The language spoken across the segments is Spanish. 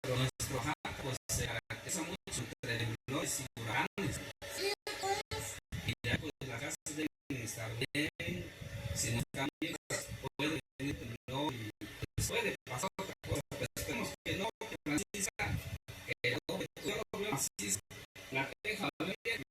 Nuestro pues se caracteriza mucho entre temblores y huracanes. Y ya pues las casas deben estar bien, si no están bien, pues puede venir temblor y pues puede pasar otra cosa, pero esperemos que no, que Francisca, que no, que yo no veo así, la deja bien,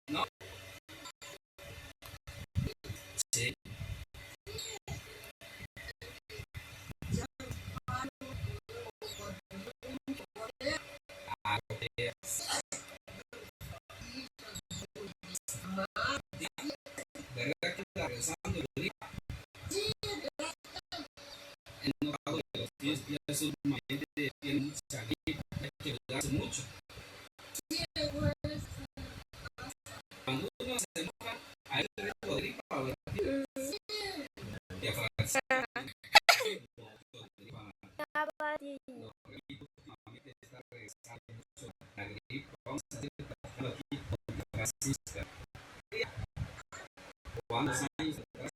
¿no? Sí. Ah, ¿verdad que está regresando el día? He notado que los 10 días últimamente tienen mucha gripa, hay que cuidarse mucho. Cuando uno se enoja, hay riesgo de gripa, ¿verdad? Y a Francisca, los gritos últimamente está regresando mucho la gripa. Vamos a hacer el aquí con Francisca. ¿Cuántos años atrás?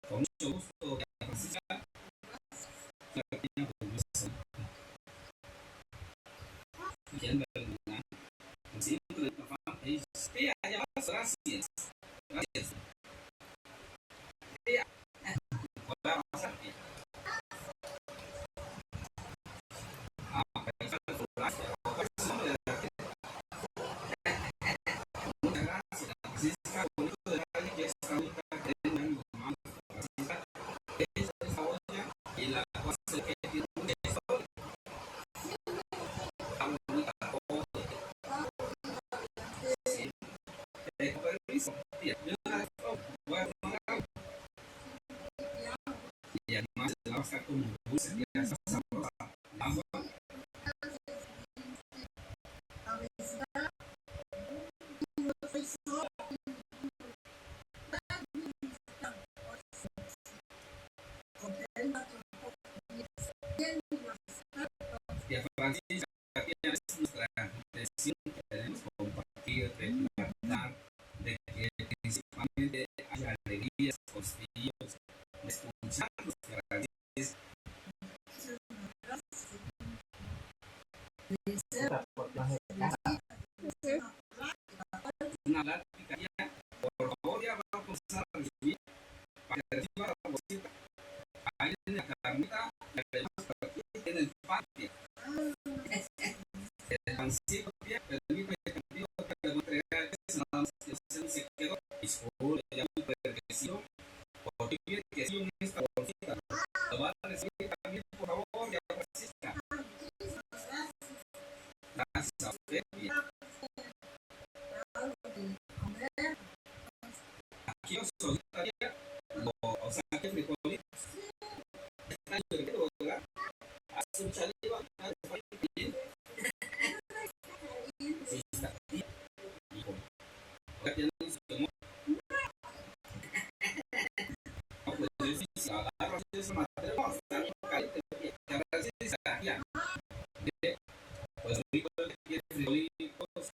Con mucho gusto, Francisca. Gracias. Gracias. Y además se va a estar como dulce y esa sabrosa agua. Y a Francisca, es nuestra intención que tenemos compartir, de tratar, de que principalmente haya alegrías, costillos, de escucharnos, Francisca. patria. El mancito permite que el camino que le entregar es nada más que se quedó y su ya muy pervertido. Porque quiere que si en esta bolsita lo va a recibir también, por favor, ya Francisca. Gracias a usted. Aquí yo solitaria, o sea, que frijolitos. Están hirviendo, ¿verdad? Hace un chaliva, bien. Sí, está bien. Ahora tenemos que no, pues es difícil. Agarro esa materia, no, está caliente. Y ahora sí está ya. Pues ahorita quiere frijolitos.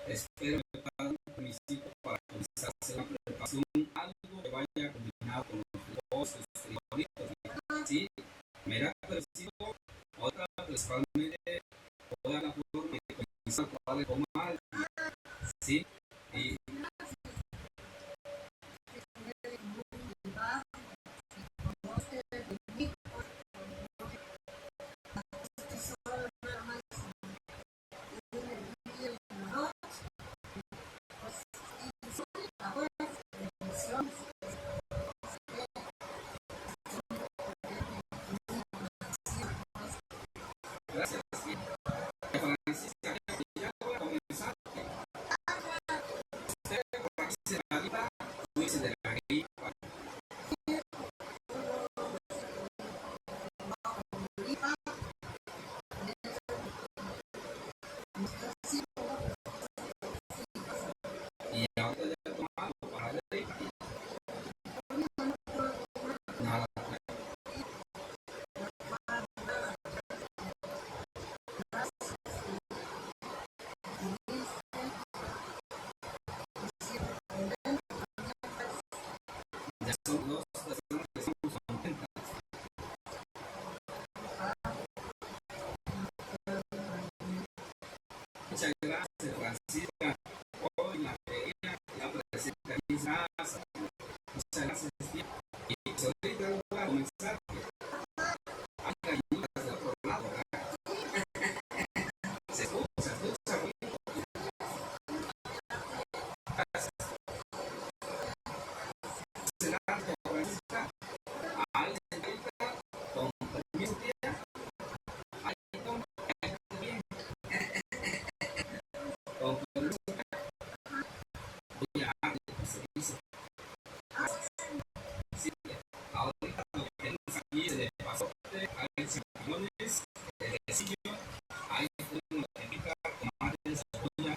Espero que pague un permisito para comenzar a hacer la preparación. Algo que vaya combinado con los frijolitos. Sí, me da percibo otra principalmente toda la forma de comenzar a darle tomar. Sí, y gracias. Francisca, ya voy a comenzar. Usted por aquí se la vida, cuídese de la gripa. Y ahora ya tomado para la gripa. Nada. Ya son dos personas que estamos contentas. Muchas gracias, Francisca. Hoy la feria, la presentación. Muchas gracias. Y pues ahorita voy a comenzar. Hay gallinas del otro lado, ¿verdad? Se escucha muy excelente, Francisca. Ahí se encuentra con permiso, tía. Ahí con bien. Con permiso, voy a darle el servicio. Sí, ahorita lo que tenemos aquí es de pasote, hay champiñones, de quesillo, hay una tempita, tomate, cebolla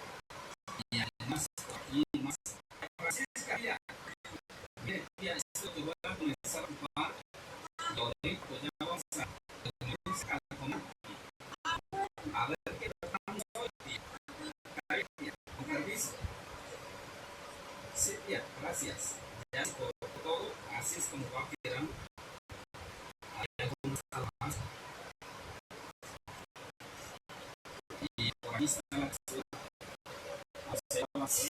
y además aquí más. Francisca, mira, mire, tía, esto que voy a comenzar a ocupar, y ahorita pues ya vamos a comer. A ver qué tratamos hoy, tía. Ay, tía, con permiso. Sí, tía, gracias. Ya por todo, así es como va quedando. Hay algunos más. Y por ahí está la basura. Así.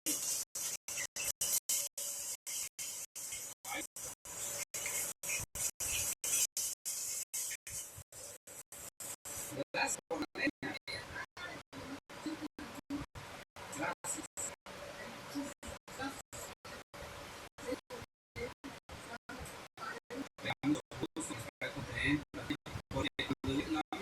Ahí está. Gracias por la leña. Gracias. Veamos gusto, está contenta. Porque cuando llega una